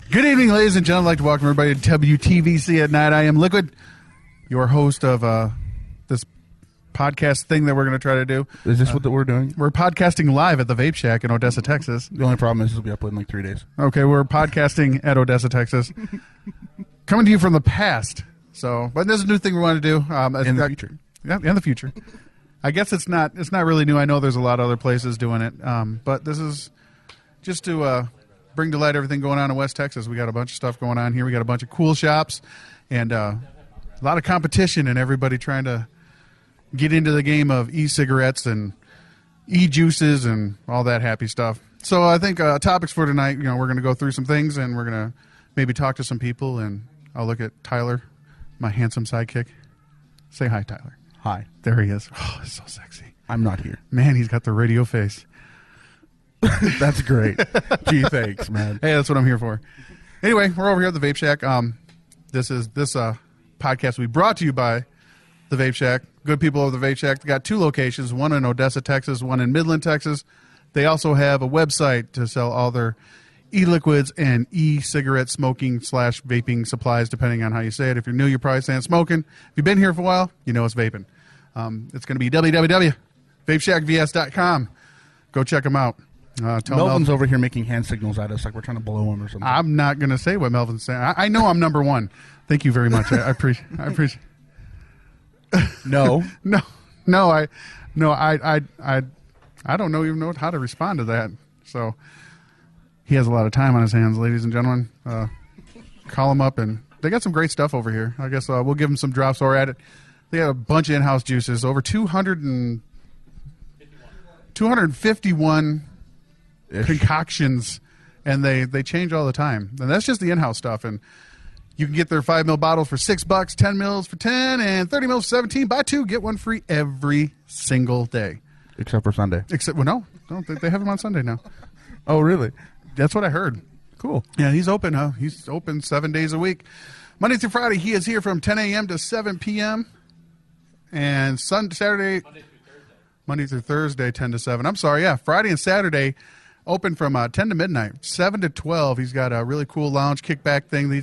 Good evening, ladies and gentlemen. I'd like to welcome everybody to WTVC at night. I am Likwid, your host of this podcast thing that we're going to try to do. Is this what we're doing? We're podcasting live at the Vape Shack in Odessa, Texas. The only problem is it'll be uploaded in like 3 days. Okay, we're podcasting at Odessa, Texas. Coming to you from the past. So, but there's a new thing we want to do. In the future. Yeah, in the future. I guess it's not really new. I know there's a lot of other places doing it. But this is just to bring to light everything going on in West Texas. We got a bunch of stuff going on here. We got a bunch of cool shops and a lot of competition and everybody trying to get into the game of e-cigarettes and e-juices and all that happy stuff. So I think topics for tonight, we're going to go through some things and we're going to maybe talk to some people, and I'll look at Tyler, my handsome sidekick. Say hi, Tyler. Hi. There he is. Oh, he's so sexy. I'm not here. Man, he's got the radio face. That's great. Gee, thanks, man. Hey, that's what I'm here for. Anyway, we're over here at the Vape Shack. This podcast will be brought to you by the Vape Shack. Good people over the Vape Shack. They got 2 locations, one in Odessa, Texas, one in Midland, Texas. They also have a website to sell all their e-liquids and e-cigarette smoking / vaping supplies, depending on how you say it. If you're new, you're probably saying smoking. If you've been here for a while, you know it's vaping. It's going to be www.vapeshackvs.com. Go check them out. Melvin's over here making hand signals at us like we're trying to blow him or something. I'm not going to say what Melvin's saying. I know I'm number one. Thank you very much. I appreciate. No. No. I don't even know how to respond to that. So he has a lot of time on his hands, ladies and gentlemen. Call him up, and they got some great stuff over here. I guess we'll give them some drops while we're at it. They have a bunch of in-house juices, over 251 concoctions, and they change all the time. And that's just the in-house stuff. And you can get their 5 ml bottles for $6, 10 mils for 10, and 30 mils for 17. Buy 2, get 1 free every single day. Except for Sunday. No, they have them on Sunday now. Oh, really? That's what I heard. Cool. Yeah, he's open. He's open 7 days a week. Monday through Friday, he is here from 10 a.m. to 7 p.m. And Saturday, Monday through Thursday, 10 to 7. I'm sorry, yeah. Friday and Saturday, open from 10 to midnight, 7 to 12. He's got a really cool lounge kickback thing. I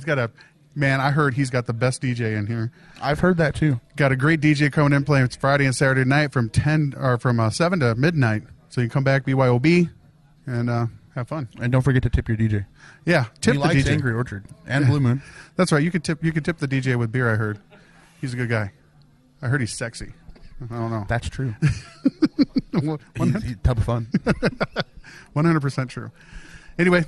heard he's got the best DJ in here. I've heard that too. Got a great DJ coming in playing Friday and Saturday night from 7 to midnight. So you can come back, BYOB, and have fun. And don't forget to tip your DJ. Yeah, tip he the likes DJ. Angry Orchard and Blue Moon. That's right. You could tip the DJ with beer. I heard he's a good guy. I heard he's sexy. I don't know. That's true. He's a tub of fun. 100% true. Anyway,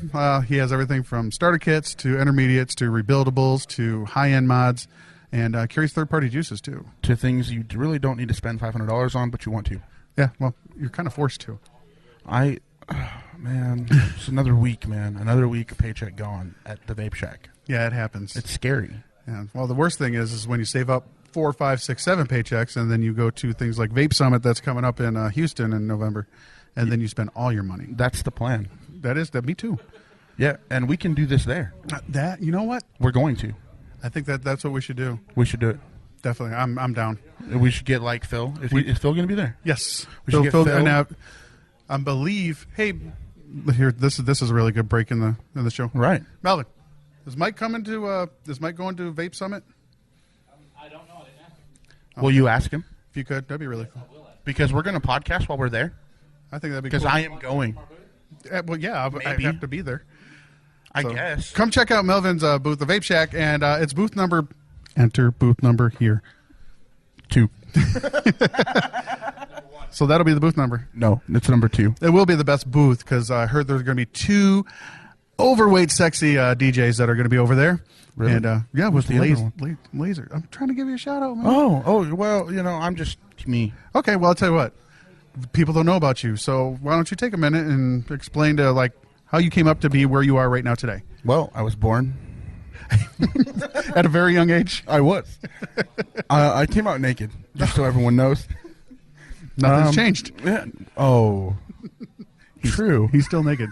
he has everything from starter kits to intermediates to rebuildables to high-end mods, and carries third-party juices too. To things you really don't need to spend $500 on, but you want to. Yeah, well, you're kind of forced to. Man, it's another week, man. Another week of paycheck gone at the Vape Shack. Yeah, it happens. It's scary. Yeah. Well, the worst thing is when you save up 4, 5, 6, 7 paychecks, and then you go to things like Vape Summit that's coming up in Houston in November, and then you spend all your money. That's the plan. Me too. Yeah, and we can do this there. You know what? We're going to. I think that's what we should do. We should do it. Definitely. I'm down. We should get like Phil. Is Phil going to be there? Yes. We should get Phil. And I believe. Hey, here. This is a really good break in the show. Right, Melvin. Is Mike going to Vape Summit? I don't know. I didn't ask him. Will you ask him? If you could, that'd be really cool. Because we're going to podcast while we're there. I think that'd be cool. Because I am going. Well, yeah, I have to be there. I guess. Come check out Melvin's booth, the Vape Shack, and it's booth number. Enter booth number here. 2. So that'll be the booth number. No, it's number 2. It will be the best booth because I heard there's going to be 2 overweight, sexy DJs that are going to be over there. Really? And yeah, with the other laser. I'm trying to give you a shout out, man. Oh, well, I'm just me. Okay, well, I'll tell you what. People don't know about you, so why don't you take a minute and explain to how you came up to be where you are right now today? Well, I was born at a very young age. I was. I came out naked, just so everyone knows. Nothing's changed. Yeah. Oh, true. He's still naked.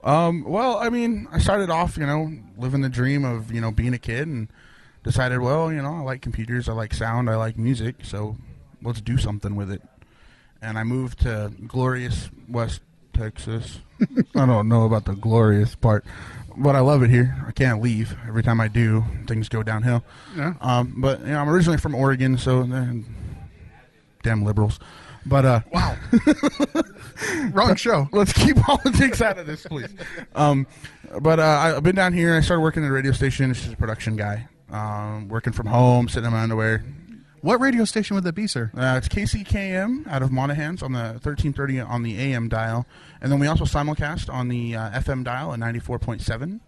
Well, I started off, living the dream of, being a kid, and decided, well, I like computers, I like sound, I like music, so let's do something with it. And I moved to glorious West Texas. I don't know about the glorious part. but I love it here. I can't leave. Every time I do, things go downhill. Yeah. But I'm originally from Oregon, so damn liberals. But wow, wrong show. Let's keep politics out of this, please. But I've been down here. I started working at a radio station. Just as a production guy, working from home, sitting in my underwear. What radio station would that be, sir? It's KCKM out of Monahans on the 1330 on the AM dial. And then we also simulcast on the FM dial at 94.7.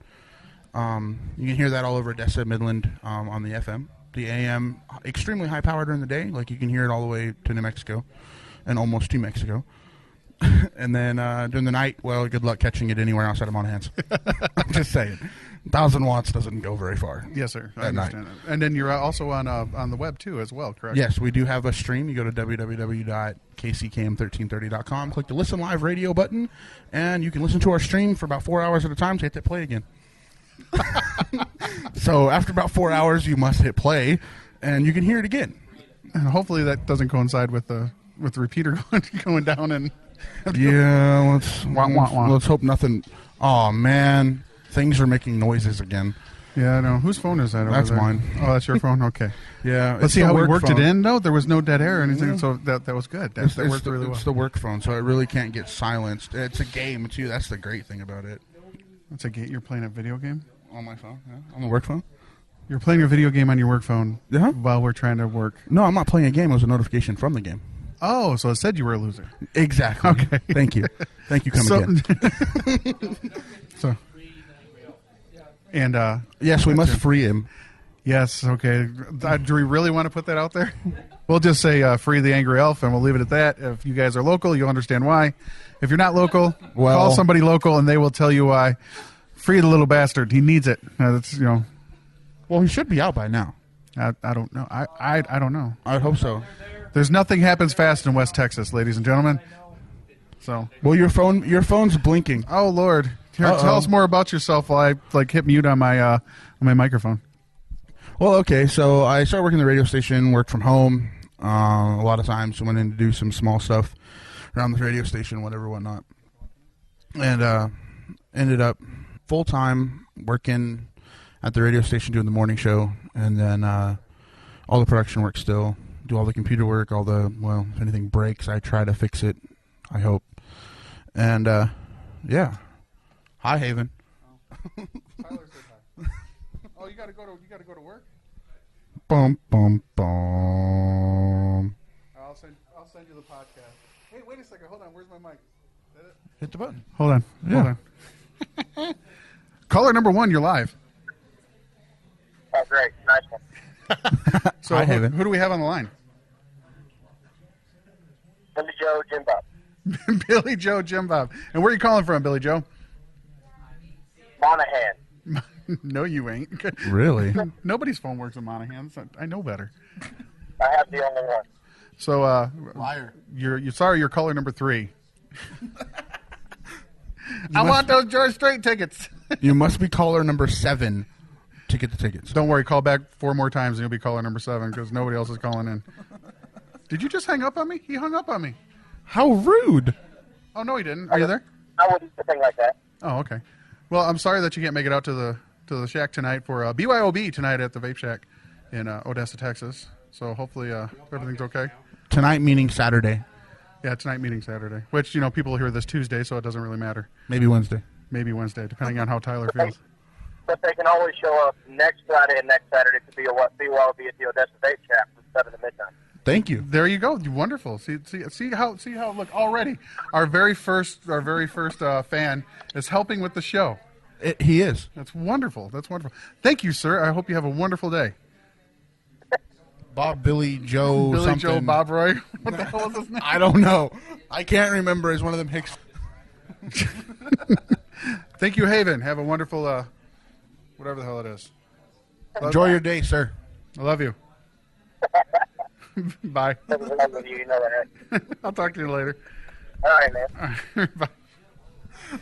You can hear that all over Odessa, Midland on the FM. The AM, extremely high power during the day. Like you can hear it all the way to New Mexico and almost to Mexico. And then during the night, well, good luck catching it anywhere outside of Monahans. I'm just saying. 1,000 watts doesn't go very far. Yes, sir. I understand that. And then you're also on the web, too, as well, correct? Yes, we do have a stream. You go to www.kckm1330.com, click the Listen Live Radio button, and you can listen to our stream for about 4 hours at a time. So you hit play again. So after about 4 hours, you must hit play, and you can hear it again. And hopefully that doesn't coincide with the repeater going down. And yeah, let's hope nothing. Oh, man. Things are making noises again. Yeah, I know. Whose phone is that over That's there? mine. Oh, that's your phone? Okay. Yeah. Let's see how we worked phone. it in, though. There was no dead air or anything, so that was good. That worked really well. It's the work phone, so it really can't get silenced. It's a game, too. That's the great thing about it. That's a game. You're playing a video game? On my phone, yeah. On the work phone? You're playing a video game on your work phone Uh-huh. while we're trying to work. No, I'm not playing a game. It was a notification from the game. Oh, so it said you were a loser. Exactly. Okay. Thank you. Thank you, come again. So, and yes, we must free him. yes, okay. Do we really want to put that out there? We'll just say free the angry elf, and we'll leave it at that. If you guys are local, you'll understand why. If you're not local, call somebody local, and they will tell you why. Free the little bastard. He needs it. That's Well, he should be out by now. I don't know. I don't know. I'd hope so. There's nothing happens fast in West Texas, ladies and gentlemen. So. Well, your phone's blinking. Oh Lord. Here, tell us more about yourself while I hit mute on my microphone. Well, okay, so I started working the radio station, worked from home. A lot of times went in to do some small stuff around the radio station, whatnot. And ended up full-time working at the radio station doing the morning show, and then all the production work still, do all the computer work, if anything breaks, I try to fix it, I hope. And, yeah. Hi, Haven. Tyler said hi. Oh, you gotta go to work? Bum, bum, bum. I'll send you the podcast. Hey, wait a second. Hold on. Where's my mic? Is that it? Hit the button. Hold on. Yeah. Hold on. Caller number 1, you're live. Oh, great. Nice one. So Hi, Haven. who do we have on the line? Billy Joe, Jim Bob. Billy Joe, Jim Bob. And where are you calling from, Billy Joe? Monahan. No, you ain't. Really? Nobody's phone works in Monahans. I know better. I have the only one. So, Liar. You're sorry. You're caller number 3. I want those George Strait tickets. You must be caller number 7 to get the tickets. Don't worry. Call back 4 more times and you'll be caller number 7 because nobody else is calling in. Did you just hang up on me? He hung up on me. How rude. Oh, no, he didn't. Are you there? I wouldn't do a thing like that. Oh, okay. Well, I'm sorry that you can't make it out to the shack tonight for BYOB tonight at the Vape Shack in Odessa, Texas. So hopefully everything's okay. Tonight meaning Saturday. Yeah, tonight meeting Saturday, which, people will hear this Tuesday, so it doesn't really matter. Maybe Wednesday. Maybe Wednesday, depending on how Tyler feels. But they can always show up next Friday and next Saturday to BYOB at the Odessa Vape Shack from 7 to midnight. Thank you. There you go. Wonderful. See how look already. Our very first fan is helping with the show. He is. That's wonderful. That's wonderful. Thank you, sir. I hope you have a wonderful day. Bob, Billy, Joe, Billy, something. Joe, Bob Roy. What the hell is his name? I don't know. I can't remember. It's one of them Hicks. Thank you, Haven. Have a wonderful, whatever the hell it is. Enjoy your day, sir. I love you. Bye. I love you, you know that. I'll talk to you later. All right, man. Bye.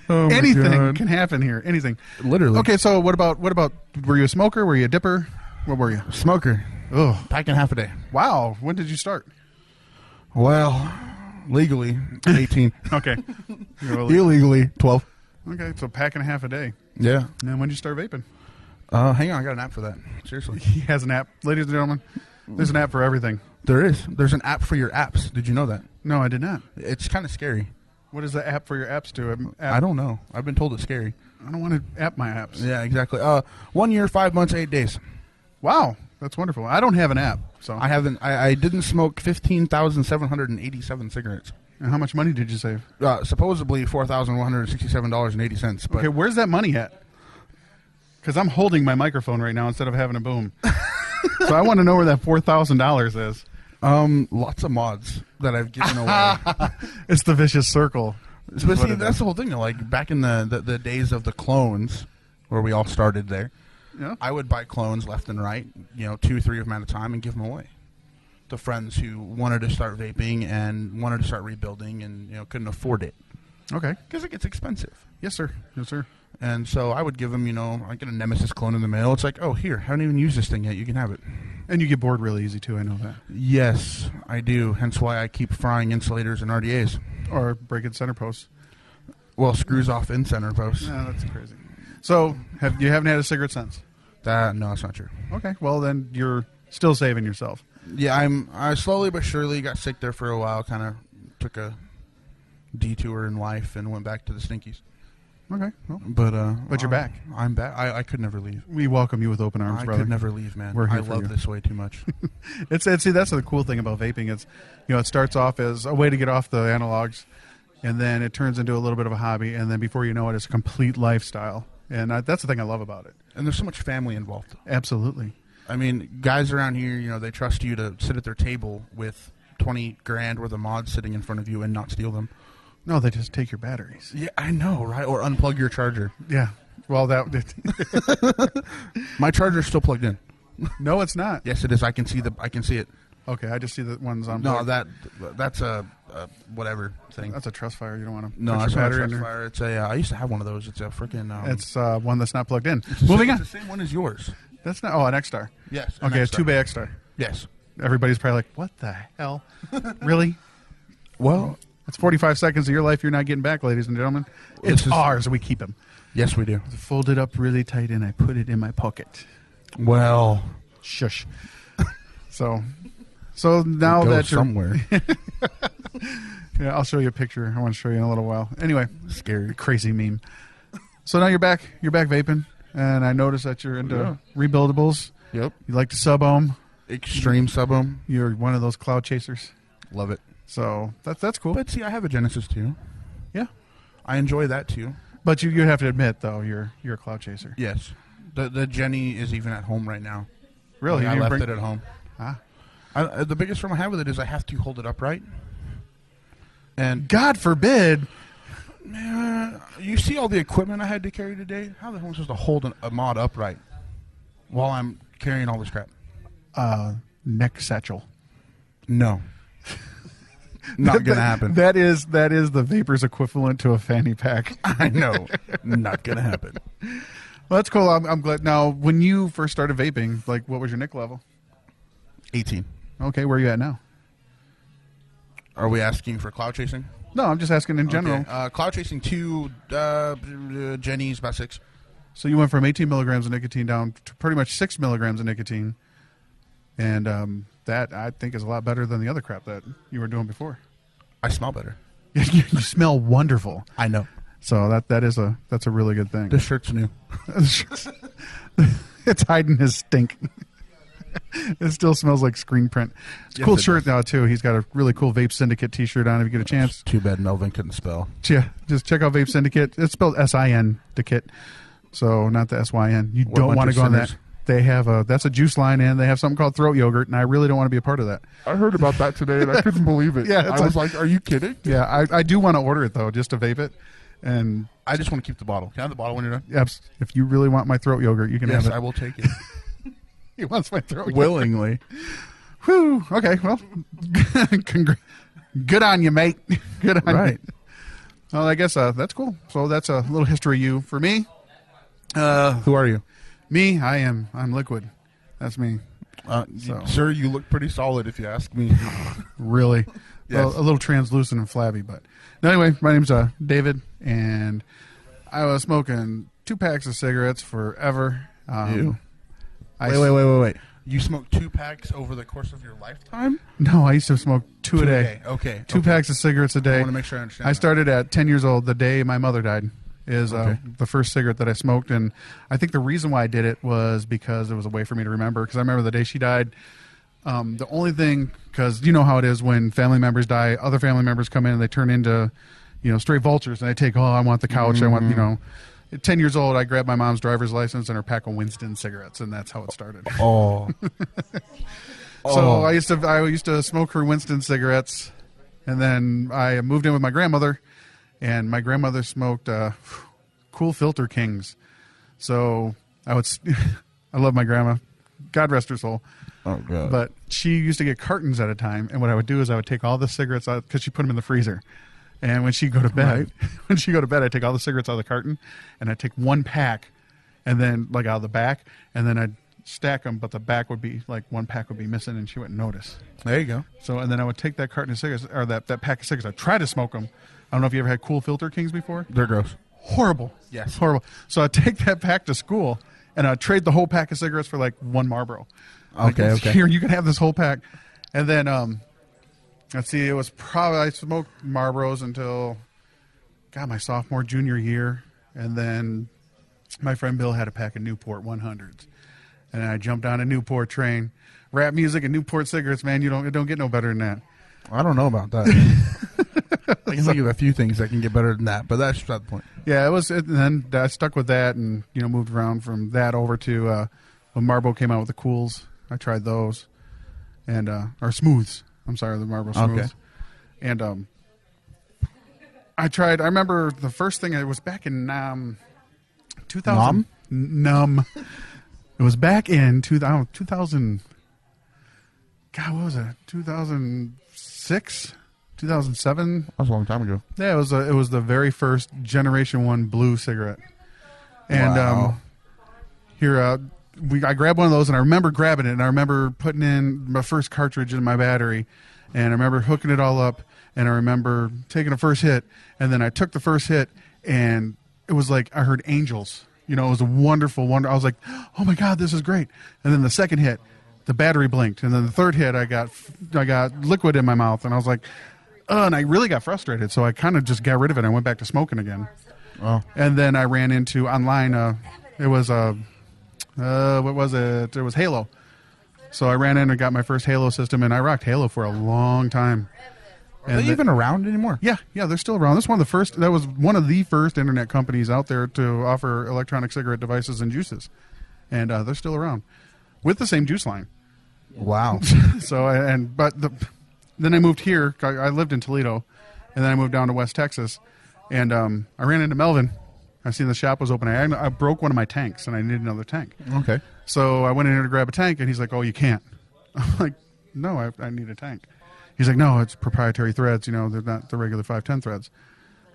Oh my Anything God. can happen here. Anything. Literally. Okay, so what about? Were you a smoker? Were you a dipper? What were you? Smoker. Oh, Packing half a day. wow. When did you start? Well, legally, 18. Okay. Illegally, 12. Okay, so pack and a half a day. Yeah. And then when did you start vaping? Hang on, I got an app for that. Seriously. He has an app. Ladies and gentlemen, there's an app for everything. There is. There's an app for your apps. Did you know that? No, I did not. It's kind of scary. What does the app for your apps do? I don't know. I've been told it's scary. I don't want to app my apps. Yeah, exactly. 1 year, 5 months, 8 days. Wow, that's wonderful. I don't have an app, so I haven't. I didn't smoke 15,787 cigarettes. And how much money did you save? Supposedly $4,167.80. But Okay, where's that money at? Because I'm holding my microphone right now instead of having a boom. So I want to know where that $4,000 is. Lots of mods that I've given away. It's the vicious circle. But see, that's the whole thing. Like back in the days of the clones, where we all started there, Yeah. I would buy clones left and right, 2 or 3 of them at a time, and give them away to friends who wanted to start vaping and wanted to start rebuilding and couldn't afford it Okay. because it gets expensive. Yes, sir. Yes, sir. And so I would give them, I get a Nemesis clone in the mail. It's like, oh, here, haven't even used this thing yet. You can have it. And you get bored really easy, too. I know that. Yes, I do. Hence why I keep frying insulators and RDAs. Or breaking center posts. Well, screws off in center posts. No, that's crazy. So you haven't had a cigarette since? No, that's not true. Okay. Well, then you're still saving yourself. Yeah, I slowly but surely got sick there for a while. Kind of took a detour in life and went back to the Stinkies. Okay. Well, But you're back. I'm back. I could never leave. we welcome you with open arms, I brother. could never leave, man. We're here I for love you. this way too much. See, that's the cool thing about vaping. It's, it starts off as a way to get off the analogs, and then it turns into a little bit of a hobby, and then before you know it, it's a complete lifestyle. And that's the thing I love about it. And there's so much family involved. Absolutely. I mean, guys around here, they trust you to sit at their table with 20 grand worth of mods sitting in front of you and not steal them. No, they just take your batteries. Yeah, I know, right? Or unplug your charger. Yeah. Well, My charger's still plugged in. no, it's not. Yes, it is. I can see it. Okay, I just see the ones on. No, that's a whatever thing. That's a trust fire. You don't want to No, put it's your not a battery in trust there. fire. It's a. I used to have one of those. It's a freaking. It's one that's not plugged in. It's Moving on. the same one as yours. That's not. Oh, an X-Star. Yes. Okay, a 2-bay X-Star. Yes. Everybody's probably like, "What the hell? Really?" Well, That's 45 seconds of your life you're not getting back, ladies and gentlemen. This It's is- ours. We keep them. yes, we do. Fold it up really tight, and I put it in my pocket. Well, Shush. So now go that you're somewhere yeah, I'll show you a picture. I want to show you in a little while. Anyway, scary. crazy meme. So now you're back. You're back vaping, and I noticed that you're into rebuildables. Yep. You like to sub them. Extreme sub 'em. You're one of those cloud chasers. Love it. So that's cool. But see, I have a Genesis too. Yeah, I enjoy that too. but you have to admit though you're a cloud chaser. Yes. The Jenny is even at home right now. Really? Like, You I didn't left it at home. The biggest problem I have with it is I have to hold it upright. And God forbid. man, you see all the equipment I had to carry today? How the hell am I supposed to hold a mod upright while I'm carrying all this crap? Neck satchel. No. Not gonna happen. That is the vapor's equivalent to a fanny pack. I know. Not gonna happen. Well, that's cool. I'm glad. Now, when you first started vaping, like, what was your nick level? 18. Okay, where are you at now? Are we asking for cloud chasing? No, I'm just asking in general. Okay. Cloud chasing 2, Jenny's about 6. So you went from 18 milligrams of nicotine down to pretty much 6 milligrams of nicotine, and that I think is a lot better than the other crap that you were doing before. I smell better. You smell wonderful. I know. So that's a really good thing. This shirt's new. It's hiding his stink. It still smells like screen print. It's a Yes, cool it shirt does. now too. He's got a really cool Vape Syndicate T-shirt on. If you get a chance, Too bad Melvin couldn't spell. yeah, just check out Vape Syndicate. It's spelled S-I-N, Dicate, so not the S-Y-N. You What a don't bunch want to of go on that. sinners. They have that's a juice line, and they have something called throat yogurt, and I really don't want to be a part of that. I heard about that today, and I couldn't believe it. Yeah, it's I was like, are you kidding? Yeah, I do want to order it though, just to vape it. And I just want to keep the bottle. Can I have the bottle when you're done? if you really want my throat yogurt, you can Yes, have it. I will take it. He wants my throat yogurt. Willingly. Whew. Okay, well, good on you, mate. Good on Right. you. Well, I guess that's cool. So that's a little history of you. For me, Who are you? I'm Likwid. That's me. So. Sir, you look pretty solid if you ask me. Really. Yes. Well, a little translucent and flabby, but no, anyway, my name's David, and I was smoking 2 packs of cigarettes forever. Ew. Wait. You smoked 2 packs over the course of your lifetime? No, I used to smoke 2 a day. Okay. 2 packs of cigarettes a day. I want to make sure I understand. I started at 10 years old, the day my mother died, is the first cigarette that I smoked. And I think the reason why I did it was because it was a way for me to remember. Because I remember the day she died, the only thing, because you know how it is when family members die, other family members come in and they turn into, straight vultures. And they take, I want the couch. I want, At 10 years old, I grabbed my mom's driver's license and her pack of Winston cigarettes, and that's how it started. Oh. So I used to smoke her Winston cigarettes, and then I moved in with my grandmother, and my grandmother smoked cool filter kings. So I love my grandma, God rest her soul. Oh God! But she used to get cartons at a time, and what I would do is I would take all the cigarettes out because she put them in the freezer. And when she'd go to bed, I'd take all the cigarettes out of the carton, and I'd take 1 pack, and then out of the back, and then I'd stack them, but the back would be 1 pack would be missing, and she wouldn't notice. There you go. So, and then I would take that carton of cigarettes, or that pack of cigarettes. I'd try to smoke them. I don't know if you ever had cool filter kings before. They're gross. Horrible. Yes. Horrible. So I'd take that pack to school, and I'd trade the whole pack of cigarettes for 1 Marlboro. Okay. Here, you can have this whole pack. And then, let's see, it was probably, I smoked Marlboros until, my sophomore, junior year. And then my friend Bill had a pack of Newport 100s. And I jumped on a Newport train. Rap music and Newport cigarettes, man, it don't get no better than that. I don't know about that. I can think of a few things that can get better than that, but that's not the point. Yeah, and then I stuck with that and, moved around from that over to when Marlboro came out with the Cools. I tried those. And, or Smooths. I'm sorry, the Marlboro Smooths. Okay. And I remember the first thing, it was back in 2000. Numb. It was back in 2000. God, what was it? 2006? 2007? That was a long time ago. Yeah, it was the very first Generation 1 blue cigarette. And wow. I grabbed one of those, and I remember grabbing it, and I remember putting in my first cartridge in my battery, and I remember hooking it all up, and I remember taking a first hit, and then I took the first hit, and it was like I heard angels. It was a wonderful wonder. I was like, oh my God, this is great. And then the second hit, the battery blinked, and then the third hit, I got liquid in my mouth, and I was like, and I really got frustrated, so I kind of just got rid of it. I went back to smoking again. Oh. And then I ran into online. It was what was it? It was Halo. So I ran in and got my first Halo system, and I rocked Halo for a long time. Are they even around anymore? Yeah, they're still around. That was one of the first internet companies out there to offer electronic cigarette devices and juices, and they're still around with the same juice line. Wow. Then I moved here. I lived in Toledo, and then I moved down to West Texas, and I ran into Melvin. I seen the shop was open. I broke one of my tanks, and I needed another tank. Okay. So I went in here to grab a tank, and he's like, "Oh, you can't." I'm like, "No, I need a tank." He's like, "No, it's proprietary threads. They're not the regular 510 threads."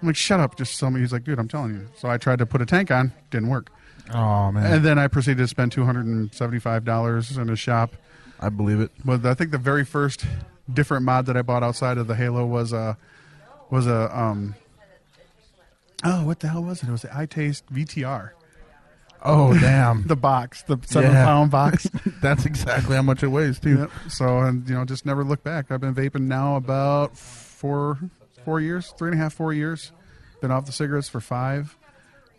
I'm like, "Shut up, just tell me." He's like, "Dude, I'm telling you." So I tried to put a tank on, didn't work. Oh man! And then I proceeded to spend $275 in his shop. I believe it. But I think the very first different mod that I bought outside of the Halo was what the hell was it? It was the iTaste VTR. Oh, damn. The box, the 7-pound box. That's exactly how much it weighs, too. Yep. So, and just never look back. I've been vaping now about 4 years, 3.5, 4 years. Been off the cigarettes for 5.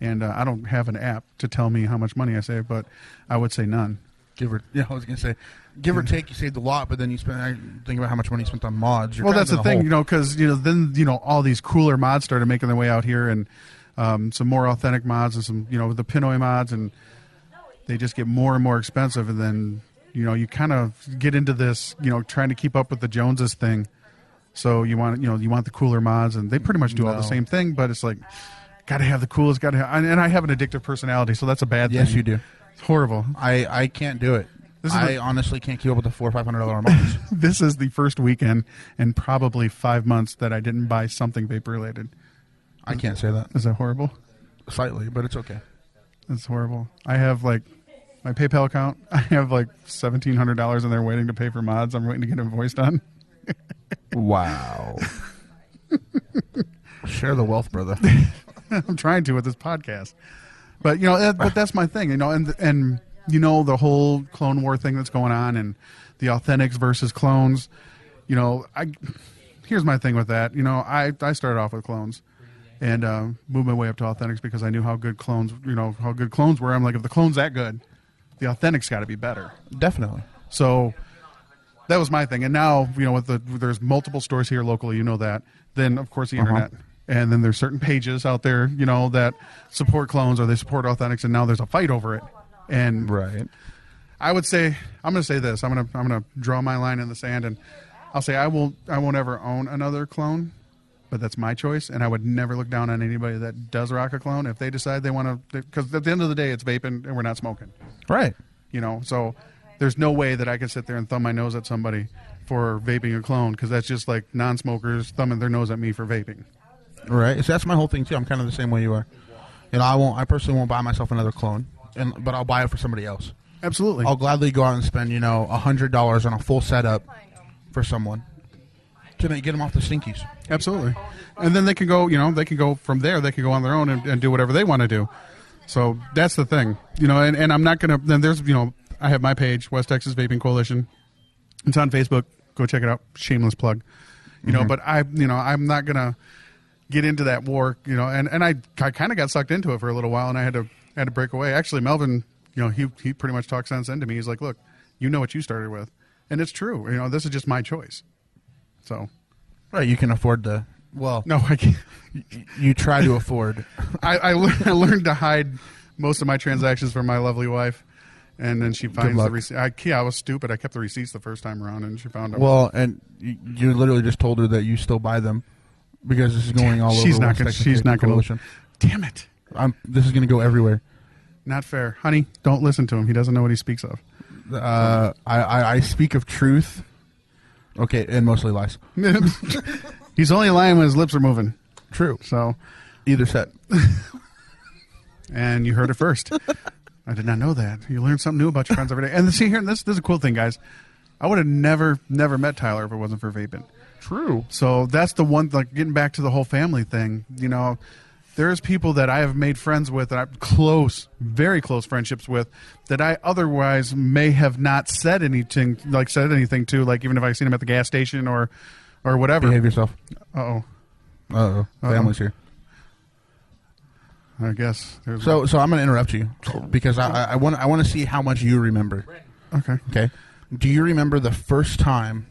And I don't have an app to tell me how much money I save, but I would say none. I was going to say, give or take, you saved a lot, but then think about how much money you spent on mods. Well, that's the thing, because then all these cooler mods started making their way out here, and some more authentic mods, and some the Pinoy mods, and they just get more and more expensive, and then you kind of get into this trying to keep up with the Joneses thing. So you want the cooler mods, and they pretty much do all the same thing, but it's like got to have the coolest, and I have an addictive personality, so that's a bad thing. Yes, you do. It's horrible. I can't do it. I honestly can't keep up with the $400 or $500 mods. This is the first weekend in probably 5 months that I didn't buy something vape related. I can't say that. Is that horrible? Slightly, but it's okay. It's horrible. I have my PayPal account. I have $1,700 in there waiting to pay for mods. I'm waiting to get invoiced on. Wow. Share the wealth, brother. I'm trying to with this podcast. But, but that's my thing, and the whole clone war thing that's going on and the authentics versus clones. Here's my thing with that. I started off with clones and moved my way up to authentics because I knew how good clones were. I'm like, if the clone's that good, the authentics got to be better. Definitely. So that was my thing. And now, there's multiple stores here locally, that. Then, of course, the internet. And then there's certain pages out there, that support clones or they support authentics, and now there's a fight over it. And right. I would say, I'm going to say this. I'm going to draw my line in the sand, and I'll say I won't ever own another clone, but that's my choice, and I would never look down on anybody that does rock a clone if they decide they want to, because at the end of the day, it's vaping and we're not smoking. Right. So there's no way that I could sit there and thumb my nose at somebody for vaping a clone, because that's just like non-smokers thumbing their nose at me for vaping. Right. So that's my whole thing too. I'm kind of the same way you are. I personally won't buy myself another clone, but I'll buy it for somebody else. Absolutely. I'll gladly go out and spend, $100 on a full setup for someone to get them off the stinkies. Absolutely. And then they can go, from there, they can go on their own and do whatever they want to do. So that's the thing, and I'm not going to, then there's, I have my page, West Texas Vaping Coalition. It's on Facebook. Go check it out. Shameless plug. But I'm not going to get into that war, and I kind of got sucked into it for a little while, and I had to break away. Actually, Melvin, he pretty much talked sense into me. He's like, look, you know what you started with. And it's true. This is just my choice. So. Right. You can afford to, well. No, I can't. You try to afford. I learned to hide most of my transactions from my lovely wife. And then she finds the receipt. I was stupid. I kept the receipts the first time around, and she found them. Well, and you literally just told her that you still buy them because this is going all over. She's not going to. Damn it. This is going to go everywhere. Not fair. Honey, don't listen to him. He doesn't know what he speaks of. I speak of truth. Okay, and mostly lies. He's only lying when his lips are moving. True. So, either set. And you heard it first. I did not know that. You learn something new about your friends every day. And see here, this is a cool thing, guys. I would have never met Tyler if it wasn't for vaping. True. So that's the one, like getting back to the whole family thing. There's people that I have made friends with, that I'm very close friendships with, that I otherwise may have not said anything to, like even if I seen them at the gas station or whatever. Behave yourself. Uh-oh. Family's here. I guess. So I'm going to interrupt you because I want to see how much you remember. Okay. Okay. Do you remember the first time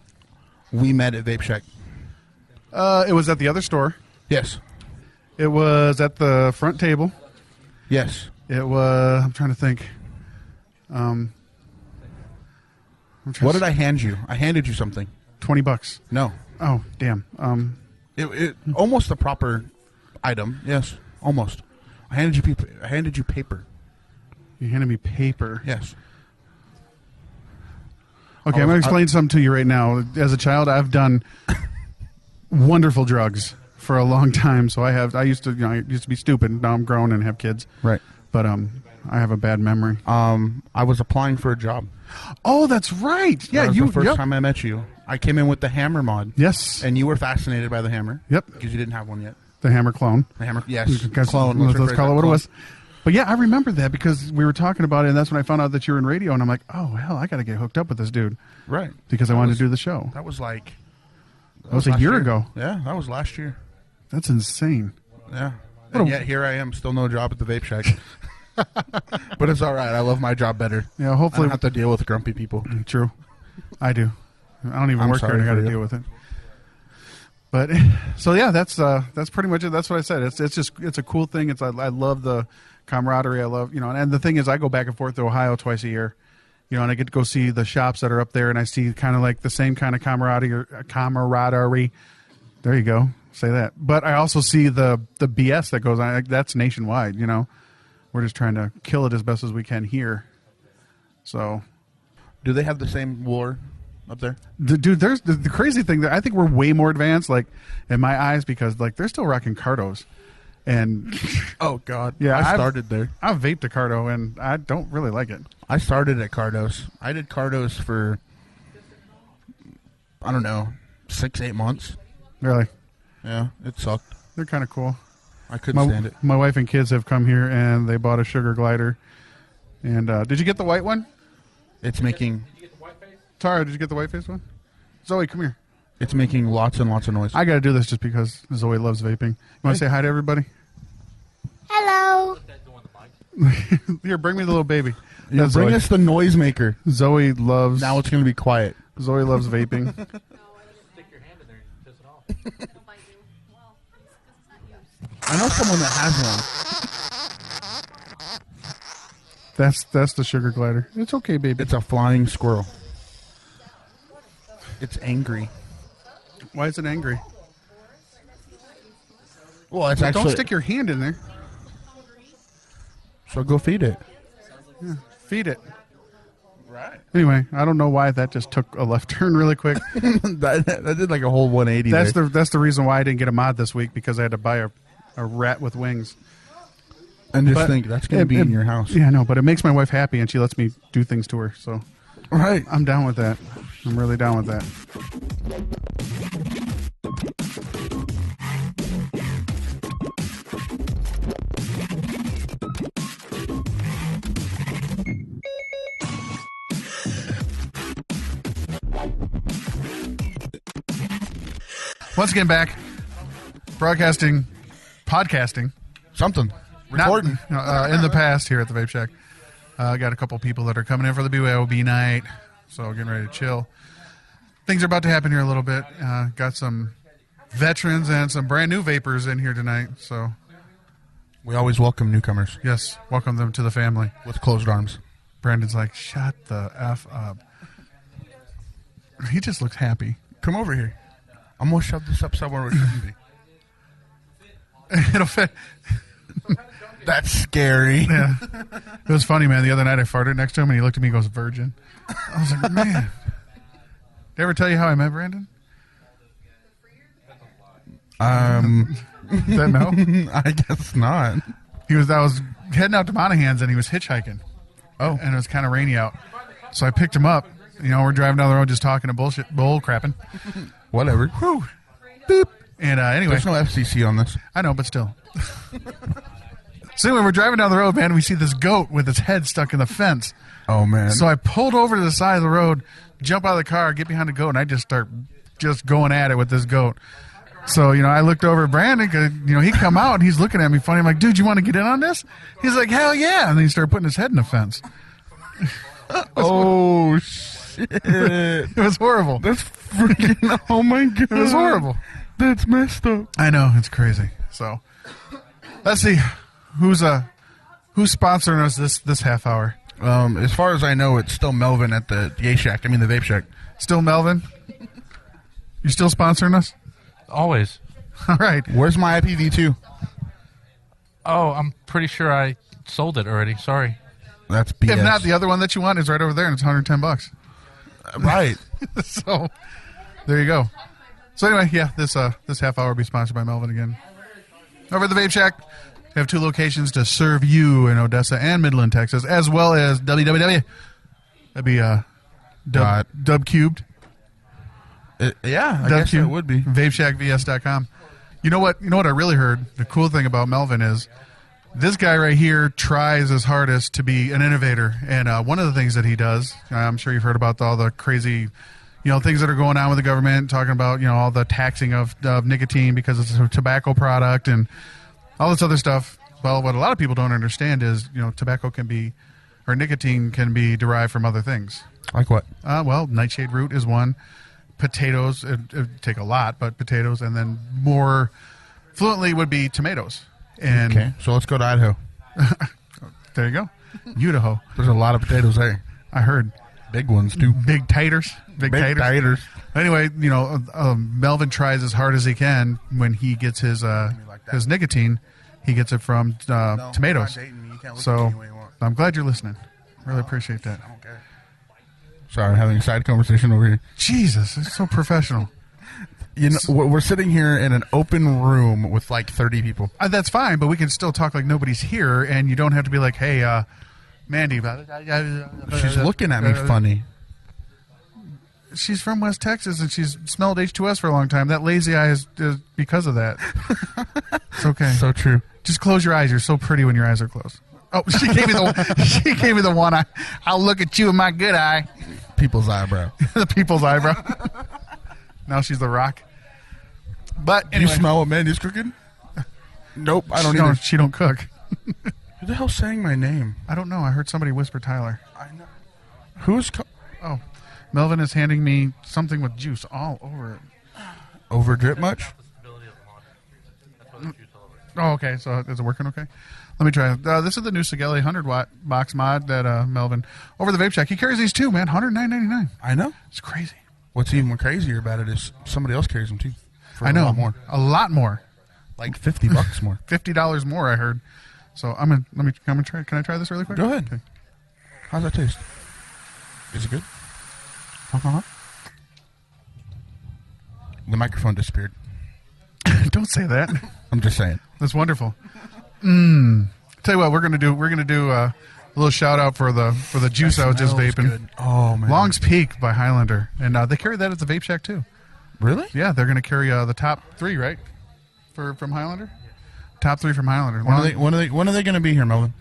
we met at Vape Shack? It was at the other store. Yes. It was at the front table. Yes. It was. I'm trying to think. What did I hand you? I handed you something. $20. No. Oh, damn. It almost the proper item. Yes, almost. I handed you paper. You handed me paper. Yes. Okay, I'm going to explain something to you right now. As a child, I've done wonderful drugs for a long time. So I used to be stupid. Now I'm grown and have kids. Right. But I have a bad memory. I was applying for a job. Oh, that's right. Yeah, that was the first time I met you. I came in with the hammer mod. Yes. And you were fascinated by the hammer. Yep. Because you didn't have one yet. The hammer clone. The hammer, yes. Clone. Let's call it what it was. But yeah, I remember that because we were talking about it, and that's when I found out that you were in radio, and I'm like, oh, hell, I got to get hooked up with this dude. Right. Because I wanted to do the show. That was like... That was a year ago. Yeah, that was last year. That's insane. Yeah. And yet here I am, still no job at the Vape Shack. But it's all right. I love my job better. Yeah, hopefully... I don't have to deal with grumpy people. True. I do. I don't even work here, and I got to deal with it. But so yeah, that's pretty much it. That's what I said. It's a cool thing. I love the camaraderie. I love and the thing is, I go back and forth to Ohio twice a year, and I get to go see the shops that are up there, and I see kind of like the same kind of camaraderie. There you go, say that. But I also see the BS that goes on. That's nationwide. We're just trying to kill it as best as we can here. So, do they have the same war up there? Dude, there's the crazy thing that I think we're way more advanced, like in my eyes, because like they're still rocking Cardos, and oh god, yeah, I started there. I've vaped a Cardo, and I don't really like it. I started at Cardos. I did Cardos for I don't know 6-8 months. Really? Yeah, it sucked. They're kind of cool. I couldn't stand it. My wife and kids have come here and they bought a sugar glider. And did you get the white one? It's making. Did you get the white face? Tara, did you get the white face one? Zoe, come here. It's making lots and lots of noise. I got to do this just because Zoe loves vaping. You want to say hi to everybody? Hello. Here, bring me the little baby. Yeah, That's bring Zoe. us the noisemaker. Zoe loves. Now it's going to be quiet. Zoe loves vaping. Stick your hand in there and piss it off. I know someone that has one. That's the sugar glider. It's okay, baby. It's a flying squirrel. It's angry. Why is it angry? Well, it's actually. Don't stick your hand in there. So go feed it. Yeah, feed it. Right. Anyway, I don't know why that just took a left turn really quick. that did like a whole 180. That's the reason why I didn't get a mod this week, because I had to buy a rat with wings. And just think that's going to be in your house. Yeah, I know, but it makes my wife happy, and she lets me do things to her. So, right, I'm down with that. I'm really down with that. Once again, back broadcasting, podcasting, something. Recording. In the past here at the Vape Shack. Got a couple people that are coming in for the BYOB night, so getting ready to chill. Things are about to happen here a little bit. Got some veterans and some brand new vapors in here tonight, so we always welcome newcomers. Yes, welcome them to the family. With closed arms. Brandon's like, shut the F up. He just looks happy. Come over here. I'm going to shove this up somewhere where it shouldn't be. It'll fit. That's scary. Yeah. It was funny, man. The other night I farted next to him and he looked at me and goes, virgin. I was like, man. Did I ever tell you how I met Brandon? Is that no? I guess not. I was heading out to Monahan's and he was hitchhiking. Oh. And it was kind of rainy out. So I picked him up. You know, we're driving down the road just talking to bull crapping. Whatever. Whew. Boop. And anyway. There's no FCC on this. I know, but still. So anyway, we're driving down the road, man, and we see this goat with its head stuck in the fence. Oh, man. So I pulled over to the side of the road, jump out of the car, get behind the goat, and I just start going at it with this goat. So, you know, I looked over at Brandon, because, you know, he come out, and he's looking at me funny. I'm like, dude, you want to get in on this? He's like, hell yeah. And then he started putting his head in the fence. Oh, shit. It was horrible. That's freaking, oh, my God. It was horrible. That's messed up. I know, it's crazy. So, let's see. Who's sponsoring us this half hour? As far as I know, it's still Melvin at the Vape Shack. Still Melvin? You still sponsoring us? Always. All right. Where's my IPv2? Oh, I'm pretty sure I sold it already. Sorry. That's BS. If not, the other one that you want is right over there, and it's $110. Right. So, there you go. So anyway, yeah, this half hour will be sponsored by Melvin again. Over at the Vape Shack, we have 2 locations to serve you in Odessa and Midland, Texas, as well as www. That'd be dub cubed. Yeah, I guess it would be. VapeShackVS.com. You know what I really heard? The cool thing about Melvin is this guy right here tries his hardest to be an innovator. And one of the things that he does, I'm sure you've heard about all the crazy, you know, things that are going on with the government, talking about, you know, all the taxing of nicotine because it's a tobacco product and all this other stuff. Well, what a lot of people don't understand is, you know, nicotine can be derived from other things. Like what? Well, nightshade root is one. Potatoes, it'd take a lot, but potatoes, and then more fluently would be tomatoes. And okay, so let's go to Idaho. There you go. Idaho. There's a lot of potatoes there. I heard. Big ones, too. Big taters. Big taters. Anyway, you know, Melvin tries as hard as he can when he gets his nicotine. He gets it from tomatoes. So I'm glad you're listening. Really appreciate that. Sorry, I'm having a side conversation over here. Jesus, it's so professional. You know, we're sitting here in an open room with like 30 people. That's fine, but we can still talk like nobody's here, and you don't have to be like, hey, Mandy. She's looking at me funny. She's from West Texas, and she's smelled H2S for a long time. That lazy eye is because of that. It's okay. So true. Just close your eyes. You're so pretty when your eyes are closed. Oh, she gave me the one eye. I'll look at you with my good eye. People's eyebrow. The people's eyebrow. Now she's the Rock. But anyway. You smell what Mandy's cooking? Nope, I don't either. She don't cook. Who the hell's saying my name? I don't know. I heard somebody whisper Tyler. I know. Who's... Oh, Melvin is handing me something with juice all over it. Over drip much? Oh, okay. So is it working okay? Let me try. This is the new Sigeli 100-watt box mod that Melvin, over the Vape Shack. He carries these too, man. $109.99. I know. It's crazy. What's even crazier about it is somebody else carries them too. For I know. A lot more. A lot more. Like $50 more. $50 more, I heard. So I'm gonna try. Can I try this really quick? Go ahead. Okay. How's that taste? Is it good? The microphone disappeared. Don't say that. I'm just saying. That's wonderful. Tell you what, we're gonna do a little shout out for the juice I was just vaping. Good. Oh man. Long's Peak by Highlander, and they carry that at the Vape Shack too. Really? Yeah, they're gonna carry the top 3, right? From Highlander. Top 3 from Highlander. When are they gonna be here, Melvin?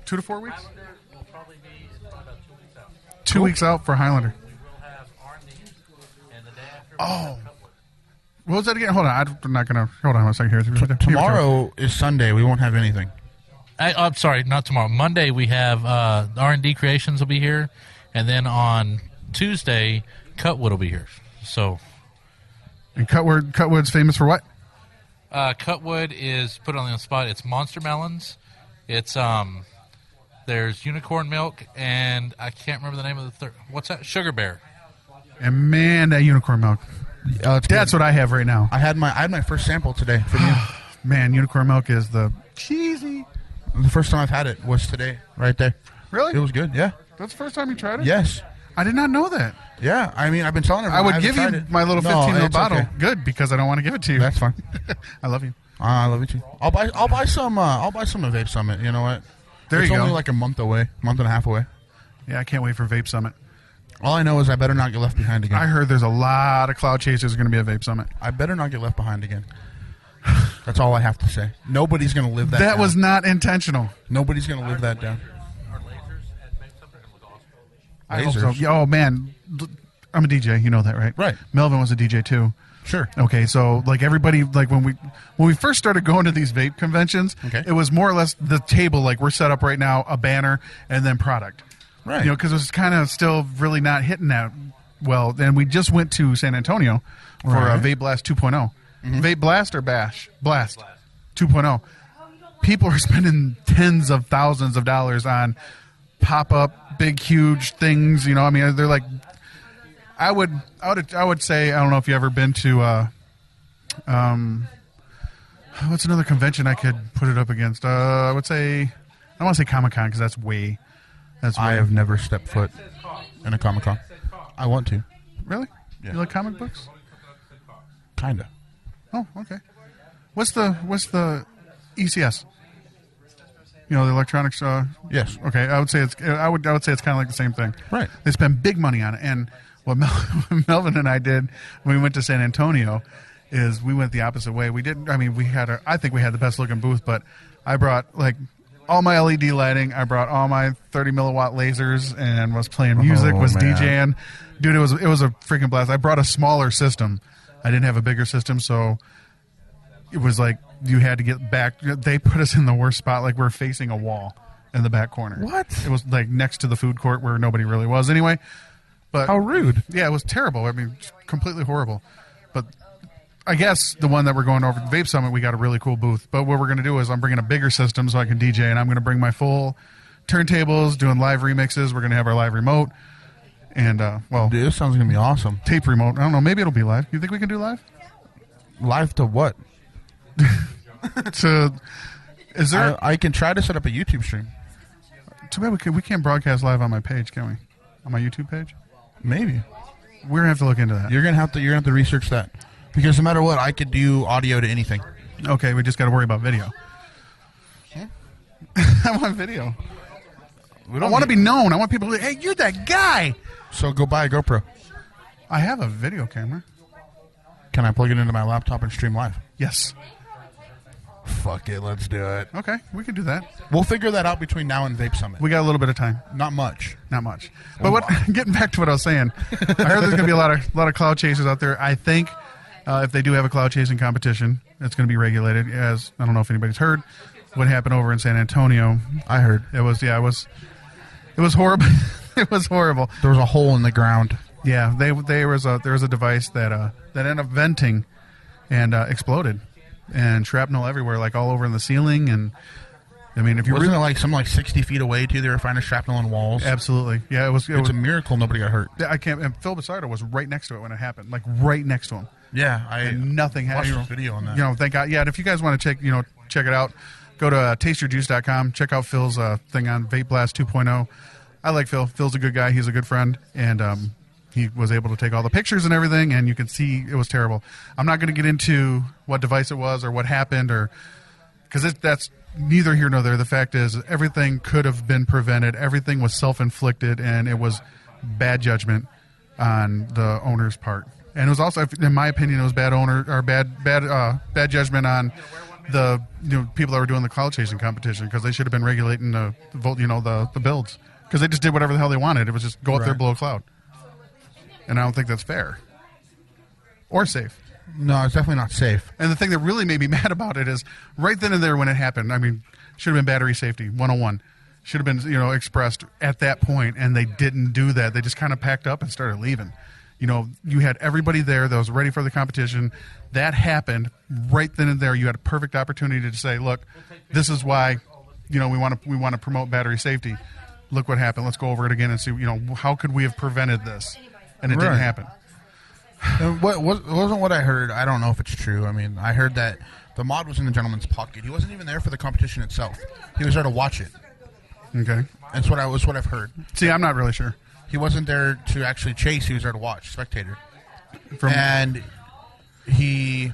2 to 4 weeks. Highlander will probably be about 2 weeks out. 2 weeks out for Highlander. We will have R&D, and the day after. Oh. What was that again? Hold on. I'm not going to... Hold on a second here. Tomorrow is Sunday. We won't have anything. I'm sorry, not tomorrow. Monday we have R&D Creations will be here, and then on Tuesday, Cutwood will be here. So, and Cutwood's famous for what? Cutwood is, put it on the spot, it's Monster Melons. It's there's Unicorn Milk, and I can't remember the name of the third. What's that? Sugar Bear. And man, that unicorn milk. That's what I have right now. I had my first sample today from you. Man, unicorn milk is the cheesy. The first time I've had it was today, right there. Really? It was good. Yeah. That's the first time you tried it? Yes. I did not know that. Yeah. I mean, I've been telling everyone. I would give you my little 15-ml bottle. Okay. Good, because I don't want to give it to you. That's fine. I love you. I love you too. I'll buy some at Vape Summit. You know what? It's only like a month and a half away. Yeah, I can't wait for Vape Summit. All I know is I better not get left behind again. I heard there's a lot of cloud chasers going to be at Vape Summit. I better not get left behind again. That's all I have to say. Nobody's going to live that down. That was not intentional. Nobody's going to live that down. Our lasers at Vape Summit look awesome. I hope so. Oh, man. I'm a DJ. You know that, right? Right. Melvin was a DJ, too. Sure. Okay, so like everybody, like when we first started going to these vape conventions, okay, it was more or less the table like we're set up right now, a banner, and then product. Right. You know, because it was kind of still really not hitting that well. And we just went to San Antonio for Vape Blast 2.0. Mm-hmm. Vape Blast or Bash? Blast 2.0. People are spending tens of thousands of dollars on pop-up, big, huge things. You know, I mean, they're like, I would say, I don't know if you ever been to, what's another convention I could put it up against? I would say, I don't want to say Comic-Con because that's way. I have never stepped foot in a Comic-Con. I want to. Really? Yeah. You like comic books? Kinda. Oh, okay. What's the ECS? You know, the electronics. Yes. Okay, I would say it's kind of like the same thing. Right. They spend big money on it, and what Melvin and I did when we went to San Antonio is we went the opposite way. We didn't. I mean, I think we had the best looking booth, but I brought like all my LED lighting. I brought all my 30 milliwatt lasers and was playing music, was DJing. Dude, it was a freaking blast. I brought a smaller system. I didn't have a bigger system, so it was like you had to get back. They put us in the worst spot, like we're facing a wall in the back corner. What? It was like next to the food court where nobody really was anyway. But how rude. Yeah, it was terrible. I mean, completely horrible. But I guess the one that we're going over, the Vape Summit, we got a really cool booth. But what we're going to do is I'm bringing a bigger system so I can DJ, and I'm going to bring my full turntables, doing live remixes. We're going to have our live remote. And, dude, this sounds going to be awesome. Tape remote. I don't know. Maybe it'll be live. You think we can do live? Live to what? Is there... I can try to set up a YouTube stream. Too bad we can't broadcast live on my page, can we? On my YouTube page? Maybe. We're going to have to look into that. You're gonna have to research that. Because no matter what, I could do audio to anything. Okay, we just got to worry about video. Huh? I want video. I want to be known. I want people to be, hey, you're that guy. So go buy a GoPro. I have a video camera. Can I plug it into my laptop and stream live? Yes. Fuck it, let's do it. Okay, we can do that. We'll figure that out between now and Vape Summit. We got a little bit of time. Not much. Not much. But getting back to what I was saying, I heard there's going to be a lot of cloud chasers out there. I think if they do have a cloud chasing competition, it's going to be regulated. As I don't know if anybody's heard what happened over in San Antonio. I heard. It was horrible. It was horrible. There was a hole in the ground. Yeah, there was a device that ended up venting and exploded, and shrapnel everywhere, like all over in the ceiling. And I mean, if you wasn't it like 60 feet away too? They were finding shrapnel in walls. Absolutely, yeah. It was a miracle nobody got hurt. I can't. And Phil Basardo was right next to it when it happened, like right next to him. Yeah, and nothing happened. Watched the video on that. Thank God. Yeah, and if you guys want to check it out, go to tasteyourjuice.com. Check out Phil's thing on Vape Blast 2.0. I like Phil. Phil's a good guy. He's a good friend, and he was able to take all the pictures and everything, and you can see it was terrible. I'm not going to get into what device it was or what happened, or because that's neither here nor there. The fact is, everything could have been prevented. Everything was self-inflicted, and it was bad judgment on the owner's part. And it was also, in my opinion, it was bad judgment on the people that were doing the cloud chasing competition, because they should have been regulating the builds, because they just did whatever the hell they wanted. It was just go up there, blow a cloud. And I don't think that's fair or safe. No, it's definitely not safe. And the thing that really made me mad about it is right then and there when it happened, I mean, should have been battery safety 101. Should have been, expressed at that point, and they didn't do that. They just kind of packed up and started leaving. You had everybody there that was ready for the competition. That happened right then and there. You had a perfect opportunity to say, look, this is why, we want to promote battery safety. Look what happened. Let's go over it again and see, how could we have prevented this? And it didn't happen. Wasn't what I heard. I don't know if it's true. I mean, I heard that the mod was in the gentleman's pocket. He wasn't even there for the competition itself. He was there to watch it. Okay. That's what I've heard. See, I'm not really sure. He wasn't there to actually chase. He was there to watch, spectator. And he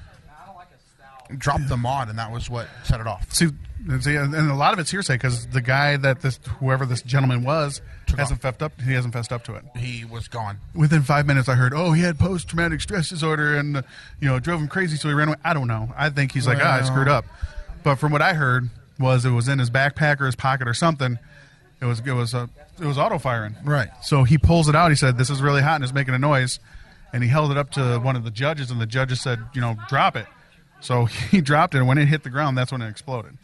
dropped the mod, and that was what set it off. See, and a lot of it's hearsay, because the guy that whoever this gentleman was hasn't fessed up. He hasn't fessed up to it. He was gone within 5 minutes. I heard, he had post-traumatic stress disorder, and drove him crazy, so he ran away. I don't know. I think he's I screwed up. But from what I heard was it was in his backpack or his pocket or something. It was auto firing. Right. So he pulls it out. He said, "This is really hot and it's making a noise," and he held it up to one of the judges, and the judges said, "Drop it." So he dropped it, and when it hit the ground, that's when it exploded.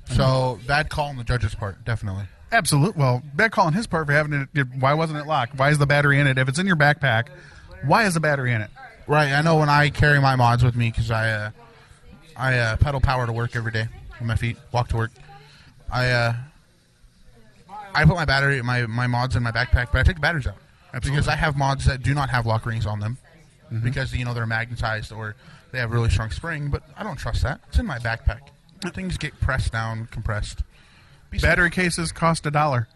So bad call on the judge's part, definitely. Absolutely. Well, bad call on his part for having it. Why wasn't it locked? Why is the battery in it? If it's in your backpack, why is the battery in it? Right. I know when I carry my mods with me, because I pedal power to work every day with my feet, walk to work. I put my mods in my backpack, but I take the batteries out. Absolutely. Because I have mods that do not have lock rings on them, because they're magnetized or they have really strong spring. But I don't trust that. It's in my backpack. Things get pressed down, compressed. Battery cases cost $1.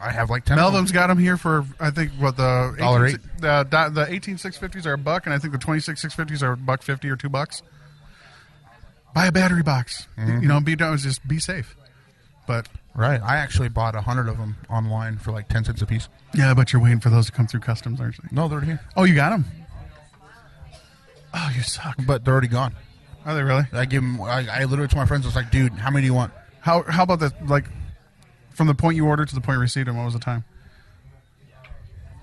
I have like 10. Melvin's got them here for, I think, what the $1.08. The 18650s are $1, and I think the 26650s are $1.50 or $2. Buy a battery box. Just be safe. But right, I actually bought 100 of them online for like 10 cents a piece. Yeah, but you're waiting for those to come through customs, aren't you? No, they're here. Oh, you got them? Oh, you suck. But they're already gone. Are they really? I give them. I literally to my friends, I was like, "Dude, how many do you want?" How about that? Like, from the point you ordered to the point you received them, what was the time?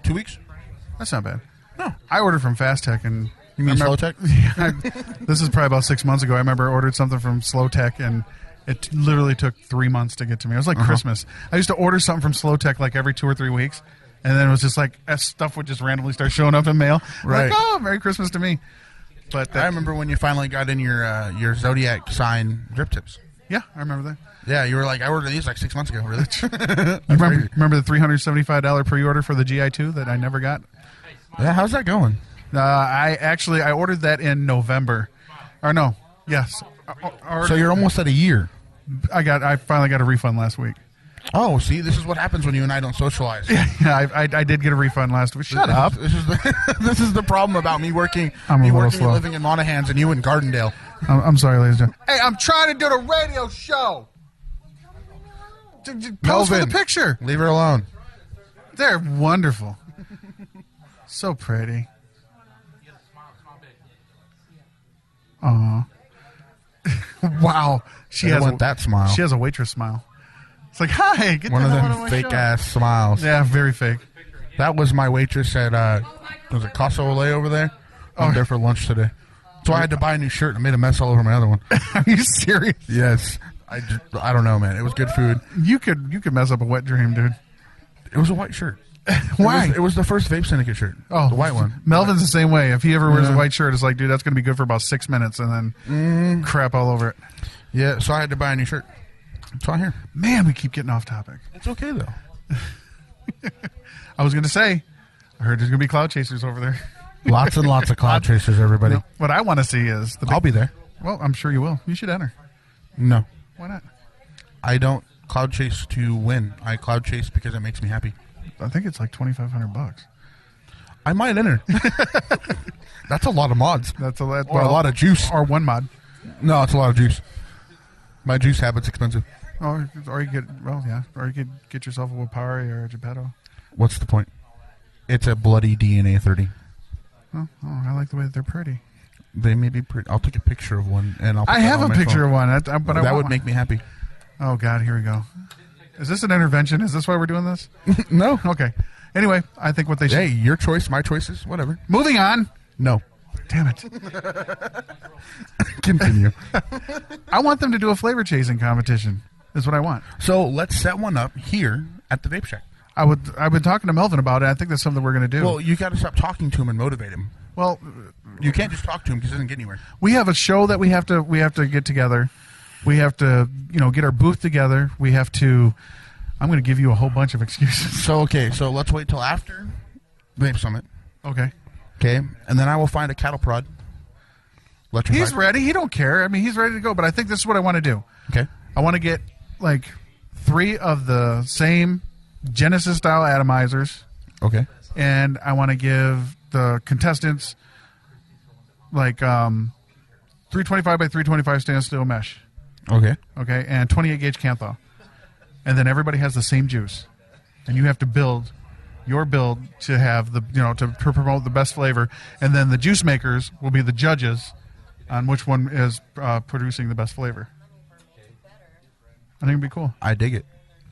2 weeks. That's not bad. No, I ordered from Fast Tech, and you mean Slow Tech? Yeah, this is probably about 6 months ago. I remember I ordered something from Slow Tech, and it literally took 3 months to get to me. It was like Christmas. I used to order something from Slow Tech like every 2 or 3 weeks, and then it was just like stuff would just randomly start showing up in mail. Right. Like, oh, Merry Christmas to me. But I remember when you finally got in your Zodiac sign drip tips. Yeah, I remember that. Yeah, you were like, I ordered these like 6 months ago. Really? remember the $375 pre-order for the GI2 that I never got? Yeah, how's that going? I ordered that in November. Or no, yes. So you're almost at a year. I finally got a refund last week. Oh, see, this is what happens when you and I don't socialize. Yeah, I did get a refund last week. Shut up. This is the problem about me working. I'm a little slow. and living in Monahans and you in Gardendale. I'm sorry, ladies and gentlemen. Hey, I'm trying to do the radio show. Pose for the picture. Leave her alone. They're wonderful. So pretty. Wow. She has that smile. She has a waitress smile. It's like, hi, get One the of hell out them my fake show. ass smiles. Yeah, very fake. That was my waitress at was it Casa Ole over there? I went there for lunch today. So I had to buy a new shirt and made a mess all over my other one. Are you serious? Yes. I don't know, man. It was good food. You could mess up a wet dream, dude. It was a white shirt. Why? It was the first Vape Syndicate shirt. Oh, the white one. Melvin's the same way. If he ever wears a white shirt, it's like, dude, that's going to be good for about 6 minutes and then crap all over it. Yeah, so I had to buy a new shirt. So I'm here. Man, we keep getting off topic. It's okay, though. I was going to say, I heard there's going to be cloud chasers over there. Lots and lots of cloud chasers, everybody. No, what I want to see is I'll be there. Well, I'm sure you will. You should enter. No. Why not? I don't cloud chase to win. I cloud chase because it makes me happy. I think it's like $2,500. I might enter. That's a lot of mods. That's a lot. Or a lot of juice. Or one mod. No, it's a lot of juice. My juice habit's expensive. Or you could get yourself a Wapari or a Geppetto. What's the point? It's a bloody DNA 30. Oh, I like the way that they're pretty. They may be pretty. I'll take a picture of one and I'll. I have a picture of one, but that would make me happy. Oh God, here we go. Is this an intervention? Is this why we're doing this? No. Okay. Anyway, I think what they should. Hey, your choice, my choices, whatever. Moving on. No. Damn it. Continue. I want them to do a flavor chasing competition. Is what I want. So let's set one up here at the Vape Shack. I've been talking to Melvin about it. I think that's something we're going to do. Well, you got to stop talking to him and motivate him. Well, you can't just talk to him because he doesn't get anywhere. We have a show that we have to get together. We have to, get our booth together. We have to. I'm going to give you a whole bunch of excuses. So let's wait till after Vape Summit. Okay. Okay, and then I will find a cattle prod. He's ready. He don't care. I mean, he's ready to go. But I think this is what I want to do. Okay. I want to get like 3 of the same Genesis style atomizers. Okay. And I want to give the contestants like 325 by 325 stainless steel mesh. Okay. Okay, and 28 gauge Canthaw. And then everybody has the same juice. And you have to build your build to have the, to promote the best flavor. And then the juice makers will be the judges on which one is producing the best flavor. I think it'd be cool. I dig it.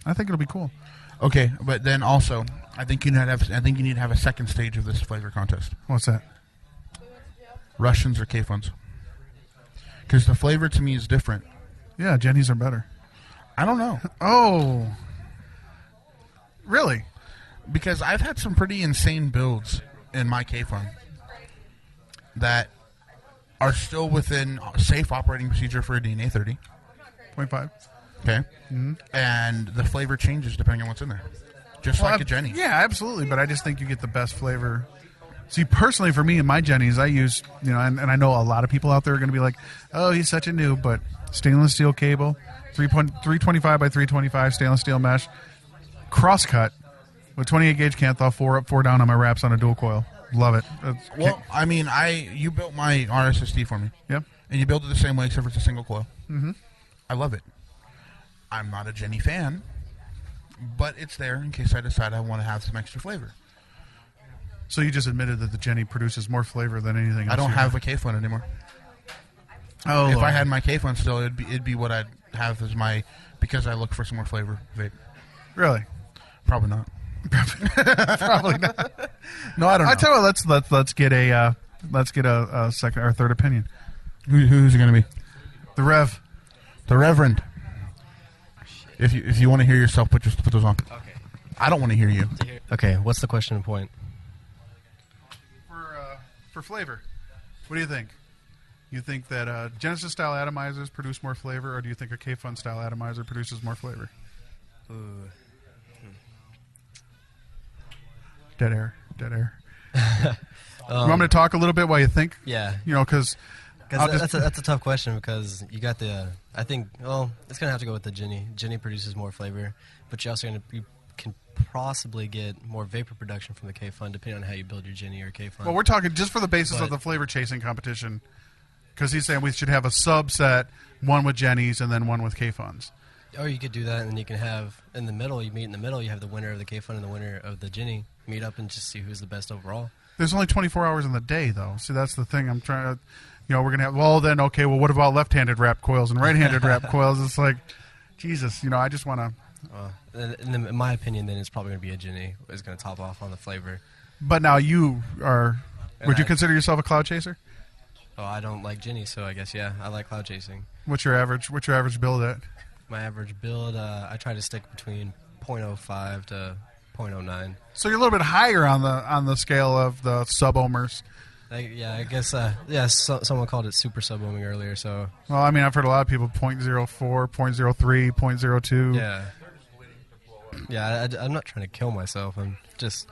I think it'll be cool. Okay, but then also, I think you need to have a second stage of this flavor contest. What's that? Russians or K-Funs. Because the flavor to me is different. Yeah, Jenny's are better. I don't know. Oh. Really? Because I've had some pretty insane builds in my K-Fun that are still within safe operating procedure for a DNA 30. 0.5. Okay. Mm-hmm. And the flavor changes depending on what's in there. Just like a Jenny. Yeah, absolutely. But I just think you get the best flavor. See, personally, for me and my Jennies, I use, and I know a lot of people out there are going to be like, oh, he's such a noob, but stainless steel cable, 325 by 325 stainless steel mesh, crosscut with 28 gauge Canthaw, 4 up, 4 down on my wraps on a dual coil. Love it. Well, I mean, you built my RSSD for me. Yep. And you built it the same way except for it's a single coil. Mm-hmm. I love it. I'm not a Jenny fan, but it's there in case I decide I want to have some extra flavor. So you just admitted that the Jenny produces more flavor than anything else. I don't have a K-Fun anymore. Oh, if Lord. I had my K-Fun still, it'd be what I'd have as my, because I look for some more flavor vape. Really? Probably not. Probably not. No, I don't know. I tell you what, let's get a second or third opinion. Who's it going to be? The Rev. The Reverend. If you want to hear yourself, put those on. Okay. I don't want to hear you. Okay, what's the question and point? For flavor, what do you think? You think that Genesis style atomizers produce more flavor, or do you think a K-Fun style atomizer produces more flavor? Ooh. Dead air. You want me to talk a little bit while you think? Yeah. Because that's a tough question because you got the I think it's gonna have to go with the Jenny. Jenny produces more flavor, but you can possibly get more vapor production from the K-Fun depending on how you build your Jenny or K-Fun. Well, we're talking just for the basis of the flavor chasing competition, because he's saying we should have a subset, one with Jennies and then one with K-Funs. Or you could do that, and then you can have in the middle. You meet in the middle. You have the winner of the K-Fun and the winner of the Jenny meet up and just see who's the best overall. There's only 24 hours in the day, though. See, that's the thing. I'm trying to, we're going to have, well, then, okay, well, what about left-handed wrap coils and right-handed wrap coils? It's like, Jesus, I just want to. In my opinion, then it's probably going to be a Ginny. It's going to top off on the flavor. But now you are, would you consider yourself a cloud chaser? Oh, I don't like Ginny, so I guess, yeah, I like cloud chasing. What's your average build at? My average build, I try to stick between 0.05 to 0.09. So you're a little bit higher on the scale of the sub-ohmers. I guess, someone called it super sub-ohming earlier, so. Well, I mean, I've heard a lot of people 0.04, 0.03, 0.02. Yeah. Yeah, I'm not trying to kill myself. I just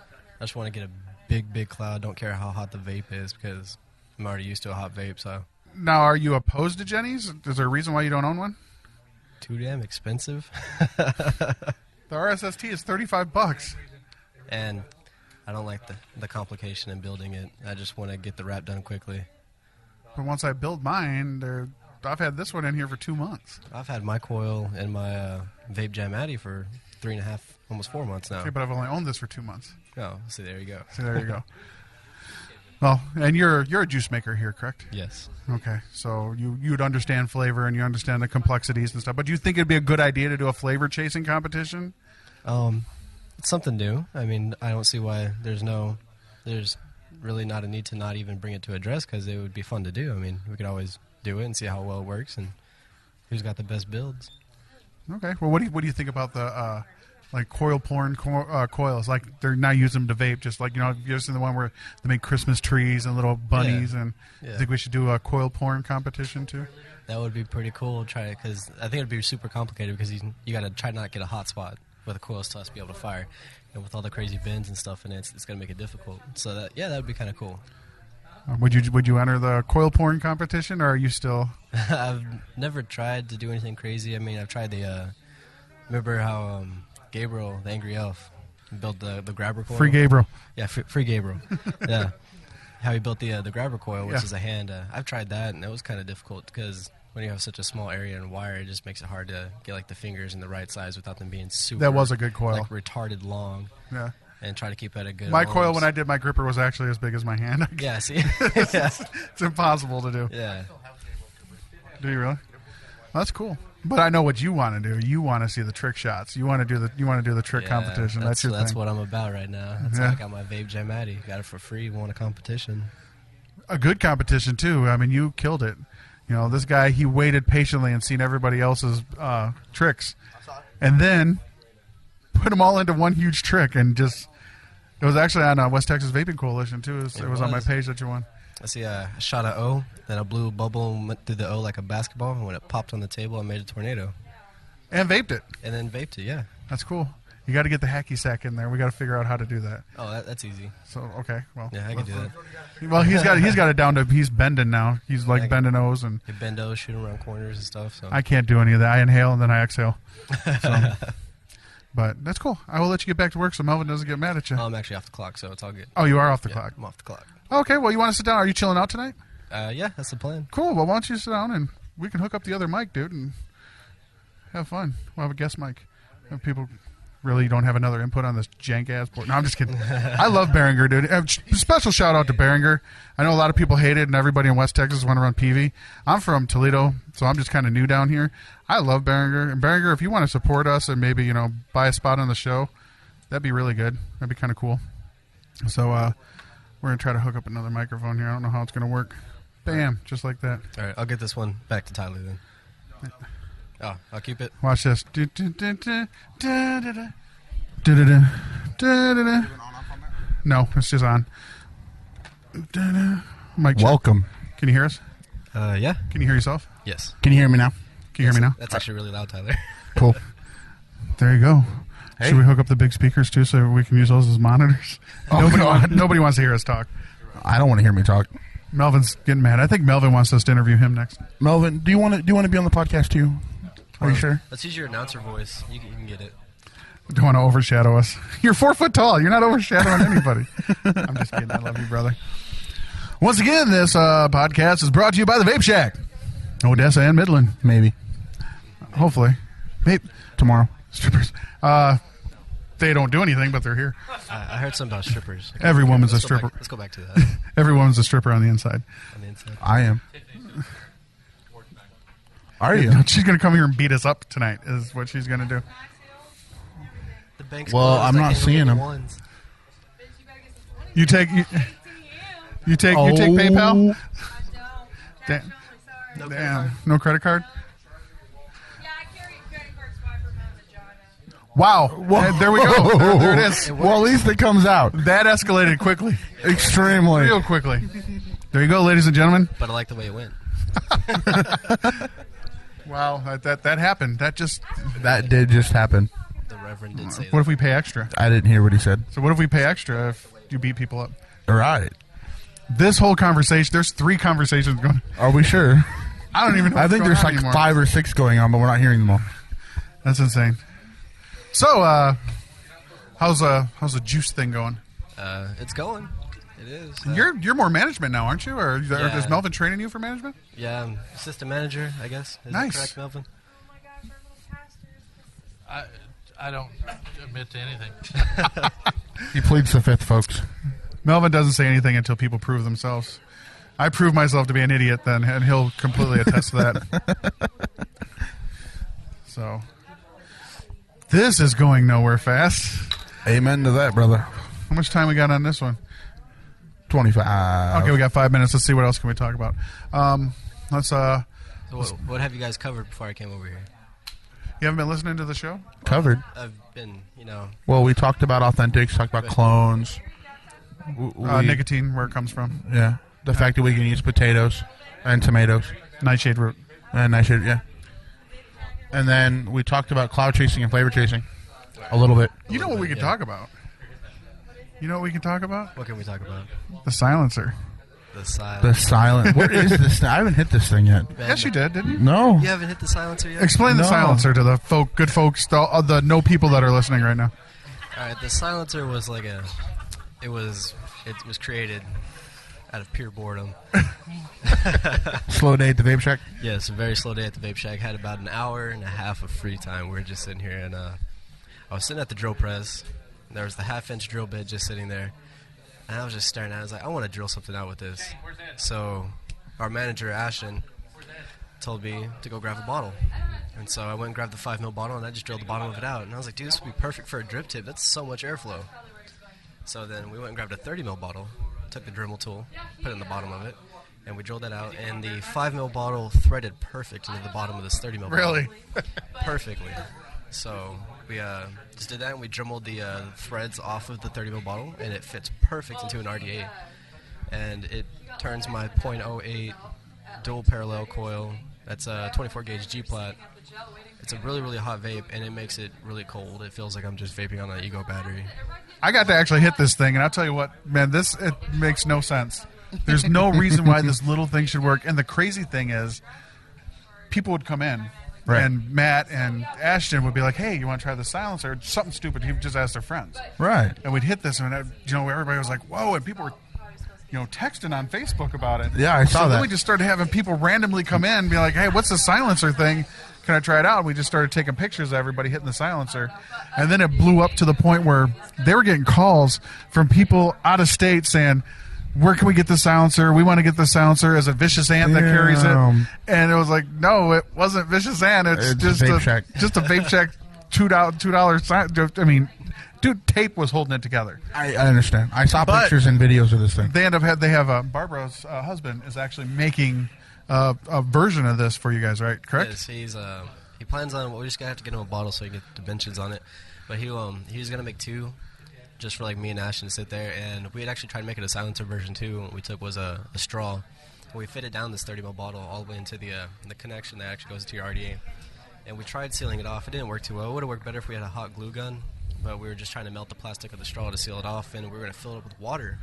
want to get a big cloud. Don't care how hot the vape is because I'm already used to a hot vape, so. Now, are you opposed to Jennies? Is there a reason why you don't own one? Too damn expensive. The RSST is $35. And I don't like the complication in building it. I just want to get the wrap done quickly. But once I build mine, I've had this one in here for 2 months. I've had my coil and my Vape Jam Addy for 3.5, almost 4 months now. Okay, but I've only owned this for 2 months. Oh, see, there you go. See, there you go. Well, and you're a juice maker here, correct? Yes. Okay, so you'd understand flavor and you understand the complexities and stuff. But do you think it'd be a good idea to do a flavor chasing competition? It's something new. I mean, I don't see why there's really not a need to not even bring it to address because it would be fun to do. I mean, we could always do it and see how well it works and who's got the best builds. Okay. Well, what do you think about the like coil porn coils? Like they're now using them to vape, just like you've ever seen the one where they make Christmas trees and little bunnies, and I think we should do a coil porn competition too. That would be pretty cool. Try it because I think it'd be super complicated because you got to try not to get a hot spot with a coils to us to be able to fire, and with all the crazy bends and stuff in it, it's going to make it difficult. So that would be kind of cool. Would you enter the coil porn competition, or are you still? I've never tried to do anything crazy. I mean, I've tried the. Remember how Gabriel, the Angry Elf, built the grabber coil? Free Gabriel. Yeah, free Gabriel. Yeah, how he built the grabber coil, which is a hand. I've tried that, and it was kind of difficult because when you have such a small area and wire, it just makes it hard to get like the fingers in the right size without them being super. That was a good coil. Like retarded long. Yeah. And try to keep it at a good. My coil when I did my gripper was actually as big as my hand. Yeah, see, it's impossible to do. Yeah. Do you really? Well, that's cool. But I know what you want to do. You want to see the trick shots. You want to do the trick competition. That's your thing. That's what I'm about right now. That's why I got my Vape Jam Addy. Got it for free. Won a competition. A good competition too. I mean, you killed it. This guy, he waited patiently and seen everybody else's tricks, and then put them all into one huge trick. And just it was actually on West Texas Vaping Coalition too. It was on my page that you won. I see a shot of O, then a blue bubble went through the O like a basketball, and when it popped on the table, I made a tornado. And vaped it. And then vaped it, yeah. That's cool. You got to get the hacky sack in there. We got to figure out how to do that. Oh, that's easy. So okay, well. Yeah, I can do that. Well, he's got it down to he's bending now. He's like bending O's and. You bend O's, shoot around corners and stuff. So. I can't do any of that. I inhale and then I exhale. So. But that's cool. I will let you get back to work so Melvin doesn't get mad at you. Oh, I'm actually off the clock, so it's all good. Oh, you are off the clock. I'm off the clock. Okay, well, you want to sit down? Are you chilling out tonight? Yeah, that's the plan. Cool. Well, why don't you sit down and we can hook up the other mic, dude, and have fun. We'll have a guest mic. If people really don't have another input on this jank-ass port. No, I'm just kidding. I love Behringer, dude. Special shout-out to Behringer. I know a lot of people hate it, and everybody in West Texas want to run PV. I'm from Toledo, so I'm just kind of new down here. I love Behringer. And Behringer, if you want to support us and maybe, buy a spot on the show, that'd be really good. That'd be kind of cool. So we're going to try to hook up another microphone here. I don't know how it's going to work. Bam, just like that. All right, I'll get this one back to TyTy then. Oh, I'll keep it. Watch this. No, it's just on. Mic check. Welcome. Can you hear us? Yeah. Can you hear yourself? Yes. Can you hear me now? Can you hear me now? That's actually really loud, Tyler. Cool. There you go. Hey. Should we hook up the big speakers too so we can use those as monitors? Oh, nobody wants to hear us talk. I don't want to hear me talk. Melvin's getting mad. I think Melvin wants us to interview him next. Melvin, do you want to be on the podcast too? Are you sure? Let's use your announcer voice. You can get it. Don't want to overshadow us. You're 4 foot tall. You're not overshadowing anybody. I'm just kidding. I love you, brother. Once again, this podcast is brought to you by the Vape Shack, Odessa and Midland. Maybe. Hopefully. Vape Tomorrow. strippers. They don't do anything, but they're here. I heard something about strippers. Every woman's a stripper. Let's go back to that. Every woman's a stripper on the inside. On the inside. I am. Are you? She's going to come here and beat us up tonight is what she's going to do. The bank's Well, closed. I'm I not can't go seeing get the him. ones. You take PayPal? Damn. No credit card? Wow. There we go. There it is. Well, at least it comes out. That escalated quickly. Extremely. Real quickly. There you go, ladies and gentlemen. But I like the way it went. Wow. That happened. That did just happen. The Reverend did say What that. if we pay extra? I didn't hear what he said. So what if we pay extra if you beat people up? All right. This whole conversation, there's 3 conversations going. Are we sure? I don't even know I what's think going there's on like anymore. 5 or 6 going on, but we're not hearing them all. That's insane. So, how's the juice thing going? It's going. It is. You're more management now, aren't you? Or is Melvin training you for management? Yeah, I'm assistant manager, I guess. Is Nice. that correct, Melvin? I don't admit to anything. He pleads the fifth, folks. Melvin doesn't say anything until people prove themselves. I prove myself to be an idiot then, and he'll completely attest to that. So, this is going nowhere fast. Amen to that, brother. How much time we got on this one? 25. Okay, we got 5 minutes. Let's see what else can we talk about. Let's. So what have you guys covered before I came over here? You haven't been listening to the show? Covered. I've been, Well, we talked about authentics, talked about clones. Nicotine, where it comes from. Yeah. The fact that we can use potatoes and tomatoes. Nightshade root. And nightshade, yeah. And then we talked about cloud chasing and flavor chasing a little bit. You know what we could talk about? You know what we can talk about? What can we talk about? The silencer. The silence. The silent. What is this? I haven't hit this thing yet. Yes, you did, didn't you? No. You haven't hit the silencer yet? Explain the No. silencer to the good folks, the no people that are listening right now. All right, the silencer was like it was created out of pure boredom. Slow day at the Vape Shack. Yes, a very slow day at the Vape Shack. Had about an hour and a half of free time. We were just sitting here, and I was sitting at the drill press. And there was the half-inch drill bit just sitting there. And I was just staring at it. I was like, I want to drill something out with this. So our manager, Ashton, told me to go grab a bottle. And so I went and grabbed the 5 mil bottle, and I just drilled the bottom of it out. And I was like, dude, this would be perfect for a drip tip. That's so much airflow. So then we went and grabbed a 30 mil bottle, took the Dremel tool, put it in the bottom of it, and we drilled that out. And the 5 mil bottle threaded perfect into the bottom of this 30 mil Really? bottle. Perfectly. So we just did that, and we dremeled the threads off of the 30 mil bottle, and it fits perfect into an RDA. And it turns my .08 dual parallel coil. That's a 24 gauge G-Plat. It's a really, really hot vape, and it makes it really cold. It feels like I'm just vaping on an Ego battery. I got to actually hit this thing, and I'll tell you what, man, it makes no sense. There's no reason why this little thing should work. And the crazy thing is, people would come in, Right. and Matt and Ashton would be like, hey, you want to try the silencer? Something stupid. He would just ask their friends. Right. And we'd hit this, and everybody was like, whoa, and people were texting on Facebook about it. Yeah, I saw so that. Then we just started having people randomly come in and be like, hey, what's the silencer thing? Can I try it out? And we just started taking pictures of everybody hitting the silencer. And then it blew up to the point where they were getting calls from people out of state saying, where can we get the silencer? We want to get the silencer as a Vicious Ant that carries it. And it was like, no, it wasn't Vicious Ant. It's just Vape Shack. just a Vape Shack $2 I mean, dude, tape was holding it together. I understand. I saw But pictures and videos of this thing. They have Barbara's husband is actually making a version of this for you guys, right? Correct? Yes, he plans on. We just gotta have to get him a bottle so he can get dimensions on it. But he was gonna make 2, just for like me and Ashton to sit there. And we had actually tried to make it a silencer version too. What we took was a straw. And we fitted down this 30 ml bottle all the way into the connection that actually goes to your RDA. And we tried sealing it off. It didn't work too well. It would have worked better if we had a hot glue gun. But we were just trying to melt the plastic of the straw to seal it off, and we were going to fill it up with water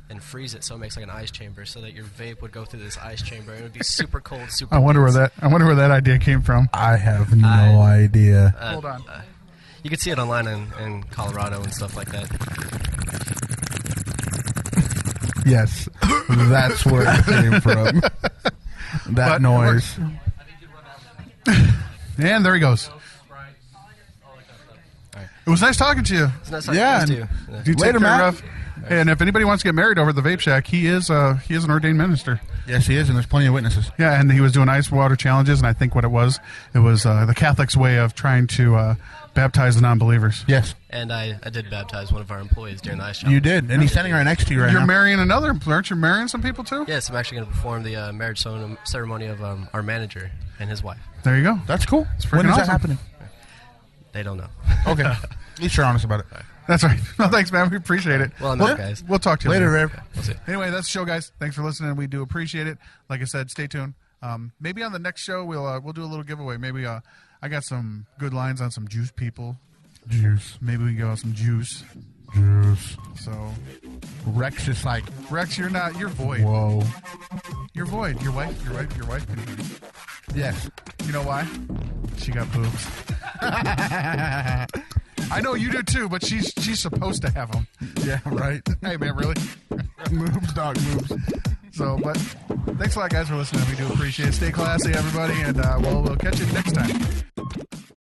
and freeze it so it makes like an ice chamber, so that your vape would go through this ice chamber and it would be super cold, super. I wonder where that idea came from. I have no idea. Hold on. You can see it online in Colorado and stuff like that. Yes, that's where it came from. That But noise. And there he goes. It was nice talking to you. It's not Yeah, too. You take Later, care Matt. of. And if anybody wants to get married over at the Vape Shack, he is an ordained minister. Yes, he is, and there's plenty of witnesses. Yeah, and he was doing ice water challenges, and I think what it was the Catholics' way of trying to baptize the non-believers. Yes, And I did baptize one of our employees during the ice shop. you did, and he's standing right next to you right You're now. marrying another, aren't you marrying some people too? Yes, I'm actually going to perform the marriage ceremony of our manager and his wife. There you go. That's cool. freaking When is awesome. that happening? They don't know. Okay, at least you're honest about it. That's right. Well, thanks, man. We appreciate it. Well, no, guys. We'll talk to you Later, Rev. We'll see. Anyway, that's the show, guys. Thanks for listening. We do appreciate it. Like I said, stay tuned. Maybe on the next show we'll do a little giveaway. Maybe I got some good lines on some juice people. Juice. Maybe we can go on some juice. Juice. So Rex is like, Rex, you're void. whoa. You're void. Your wife can hear you. Yes. You know why? She got boobs. I know you do too, but she's supposed to have them. Yeah, right. Hey, man, really? Moves, dog, moves. So, but thanks a lot, guys, for listening. We do appreciate it. Stay classy, everybody, and we'll catch you next time.